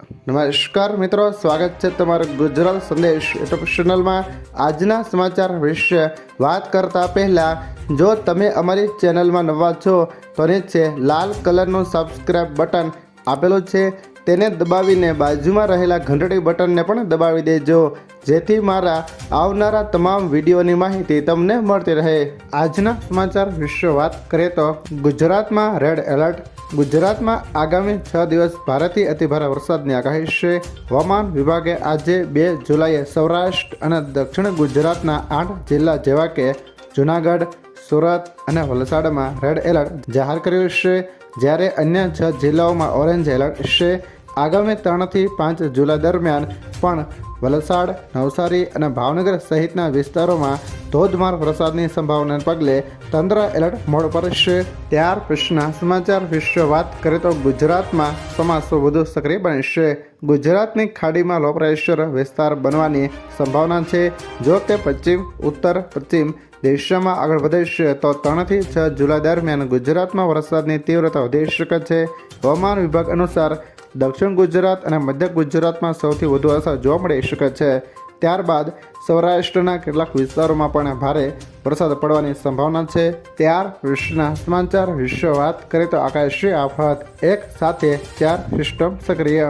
નમસ્કાર મિત્રો, સ્વાગત છે તમારું ગુજરાત સંદેશ યુટ્યુબ ચેનલમાં। આજના સમાચાર વિશે વાત કરતા પહેલા જો તમે અમારી ચેનલમાં નવા છો તો નીચે લાલ કલરનું સબસ્ક્રાઇબ બટન આપેલું છે તેને દબાવીને બાજુમાં રહેલા ઘંટડી બટનને પણ દબાવી દેજો, જેથી મારા આવનારા તમામ વિડીયોની માહિતી તમને મળતી રહે। આજના સમાચાર વિશે વાત કરીએ તો ગુજરાતમાં રેડ એલર્ટ। ગુજરાતમાં આગામી 6 દિવસ ભારેથી અતિભારે વરસાદની આગાહી છે। હવામાન વિભાગે આજે 2 જુલાઈએ સૌરાષ્ટ્ર અને દક્ષિણ ગુજરાતના 8 જિલ્લા જેવા કે જૂનાગઢ, સુરત અને વલસાડમાં રેડ એલર્ટ જાહેર કર્યું છે, જ્યારે અન્ય 6 જિલ્લાઓમાં ઓરેન્જ એલર્ટ છે। આગામી 3 થી 5 જુલાઈ દરમિયાન પણ વલસાડ, નવસારી અને ભાવનગર સહિતના વિસ્તારોમાં ધોધમાર વરસાદની સંભાવનાને પગલે તંત્ર એલર્ટ મોડ પર છે। ત્યાર પછીના સમાચાર વિશે વાત કરીએ તો ગુજરાતમાં ચોમાસું વધુ સક્રિય બનશે। ગુજરાતની ખાડીમાં લો પ્રેશર વિસ્તાર બનવાની સંભાવના છે। જો કે પશ્ચિમ ઉત્તર પશ્ચિમ દિશામાં આગળ વધે છે તો 3 થી 6 જુલાઈ દરમિયાન ગુજરાતમાં વરસાદની તીવ્રતા વધી શકે છે। હવામાન વિભાગ અનુસાર દક્ષિણ ગુજરાત અને મધ્ય ગુજરાતમાં સૌથી વધુ અસર જોવા મળી શકે છે। ત્યારબાદ સૌરાષ્ટ્રના કેટલાક વિસ્તારોમાં પણ ભારે વરસાદ પડવાની સંભાવના છે। ત્યાર વિશેના સમાચાર વિશે વાત કરીએ તો આકાશી આફત। એક સાથે 4 સિસ્ટમ સક્રિય।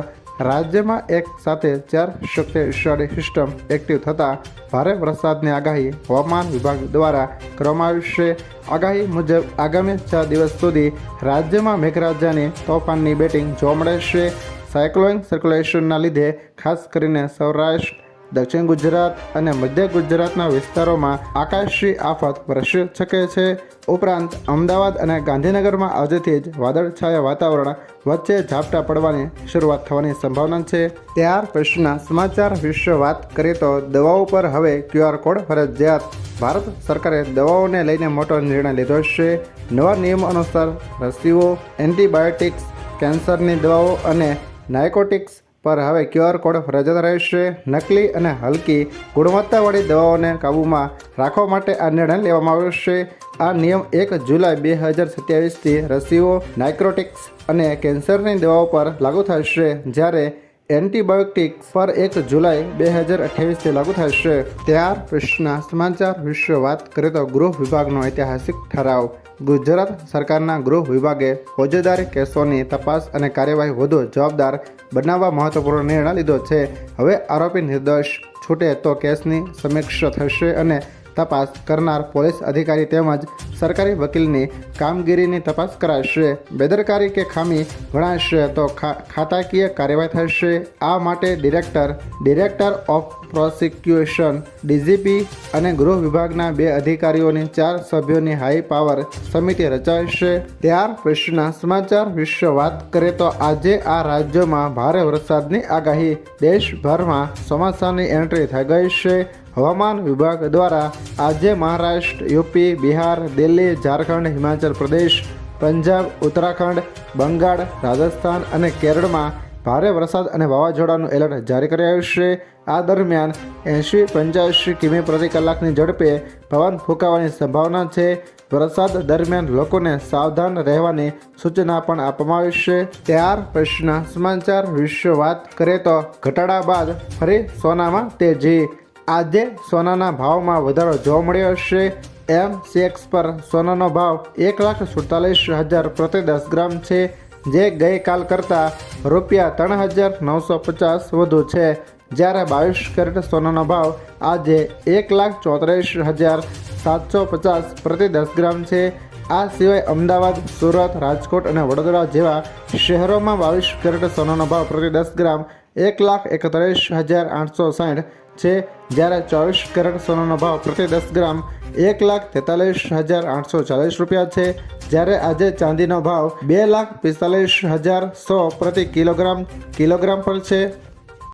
રાજ્યમાં એક સાથે 4 શક્તિશાળી સિસ્ટમ એક્ટિવ થતાં ભારે વરસાદની આગાહી હવામાન વિભાગ દ્વારા કરવામાં આવી છે। આગાહી મુજબ આગામી 6 દિવસ સુધી રાજ્યમાં મેઘરાજાની તોફાનની બેટિંગ જોવા મળે છે। સાયક્લોનિક સર્ક્યુલેશનના લીધે ખાસ કરીને સૌરાષ્ટ્ર, દક્ષિણ ગુજરાત અને મધ્ય ગુજરાતના વિસ્તારોમાં આકાશી આફત વરસી શકે છે। ઉપરાંત અમદાવાદ અને ગાંધીનગરમાં આજથી જ વાદળછાયા વાતાવરણ વચ્ચે ઝાપટા પડવાની શરૂઆત થવાની સંભાવના છે। ત્યાર પછીના સમાચાર વિશે વાત કરીએ તો દવાઓ પર હવે QR કોડ ફરજિયાત। ભારત સરકારે દવાઓને લઈને મોટો નિર્ણય લીધો છે। નવા નિયમો અનુસાર રસીઓ, એન્ટીબાયોટિક્સ, કેન્સરની દવાઓ અને નાર્કોટિક્સ પર હવે QR કોડ ફરજિયાત રહેશે। નકલી અને હલકી ગુણવત્તાવાળી દવાઓને કાબૂમાં રાખવા માટે આ નિર્ણય લેવામાં આવ્યો છે। આ નિયમ 1 જુલાઈ 2027થી રસીઓ, નાર્કોટિક્સ અને કેન્સરની દવાઓ પર લાગુ થશે, જ્યારે એન્ટીબાયોટિક્સ પર 1 જુલાઈ 2028થી લાગુ થશે। ત્યાર પછીના સમાચાર વિશે વાત કરીએ તો ગૃહ વિભાગનો ઐતિહાસિક ઠરાવ। ગુજરાત સરકારના ગૃહ વિભાગે ફોજદારી કેસોની તપાસ અને કાર્યવાહી વધુ જવાબદાર બનાવવા મહત્વપૂર્ણ નિર્ણય લીધો છે। હવે આરોપી નિર્દોષ છૂટે તો કેસની સમીક્ષા થશે અને તપાસ કરનાર પોલીસ અધિકારી તેમજ સરકારી વકીલની કામગીરીની તપાસ કરાશે। બેદરકારી કે ખામી ગણાશે તો ખાતાકીય કાર્યવાહી થશે। આ માટે ડિરેક્ટર ઓફ પ્રોસિક્યુશન, DGP અને ગૃહ વિભાગના 2 અધિકારીઓની 4 સભ્યોની હાઈ પાવર સમિતિ રચાશે। ત્યાર પછીના સમાચાર વિશે વાત કરીએ તો આજે આ રાજ્યોમાં ભારે વરસાદની આગાહી। દેશભરમાં ચોમાસાની એન્ટ્રી થઈ ગઈ છે। હવામાન વિભાગ દ્વારા આજે મહારાષ્ટ્ર, યુપી, બિહાર, દિલ્હી, ઝારખંડ, હિમાચલ પ્રદેશ, પંજાબ, ઉત્તરાખંડ, બંગાળ, રાજસ્થાન અને કેરળમાં ભારે વરસાદ અને વાવાઝોડાનું એલર્ટ જારી કરાયું છે। આ દરમિયાન 80-85 કિમી પ્રતિ કલાકની ઝડપે પવન ફૂંકાવાની સંભાવના છે। વરસાદ દરમિયાન લોકોને સાવધાન રહેવાની સૂચના પણ આપવામાં આવી છે। ત્યાર પછીના સમાચાર વિશે વાત કરીએ તો ઘટાડા બાદ ફરી સોનામાં તેજી। આજે સોનાના ભાવમાં વધારો જોવા મળ્યો છે। MCX પર સોનાનો ભાવ 1,47,000 પ્રતિ 10 ગ્રામ છે, જે ગઈકાલ કરતાં ₹3,950 વધુ છે, જ્યારે 22 કેરેટ સોનાનો ભાવ આજે 1,34,750 પ્રતિ 10 ગ્રામ છે। આ સિવાય અમદાવાદ, સુરત, રાજકોટ અને વડોદરા જેવા શહેરોમાં 22 કેરેટ સોનાનો ભાવ પ્રતિ 10 ગ્રામ 1,31,860 છે, જ્યારે 24 કેરેટ સોનાનો ભાવ પ્રતિ 10 ગ્રામ 1,43,840 રૂપિયા છે। જ્યારે આજે ચાંદીનો ભાવ 2,45,100 પ્રતિ કિલોગ્રામ પર છે।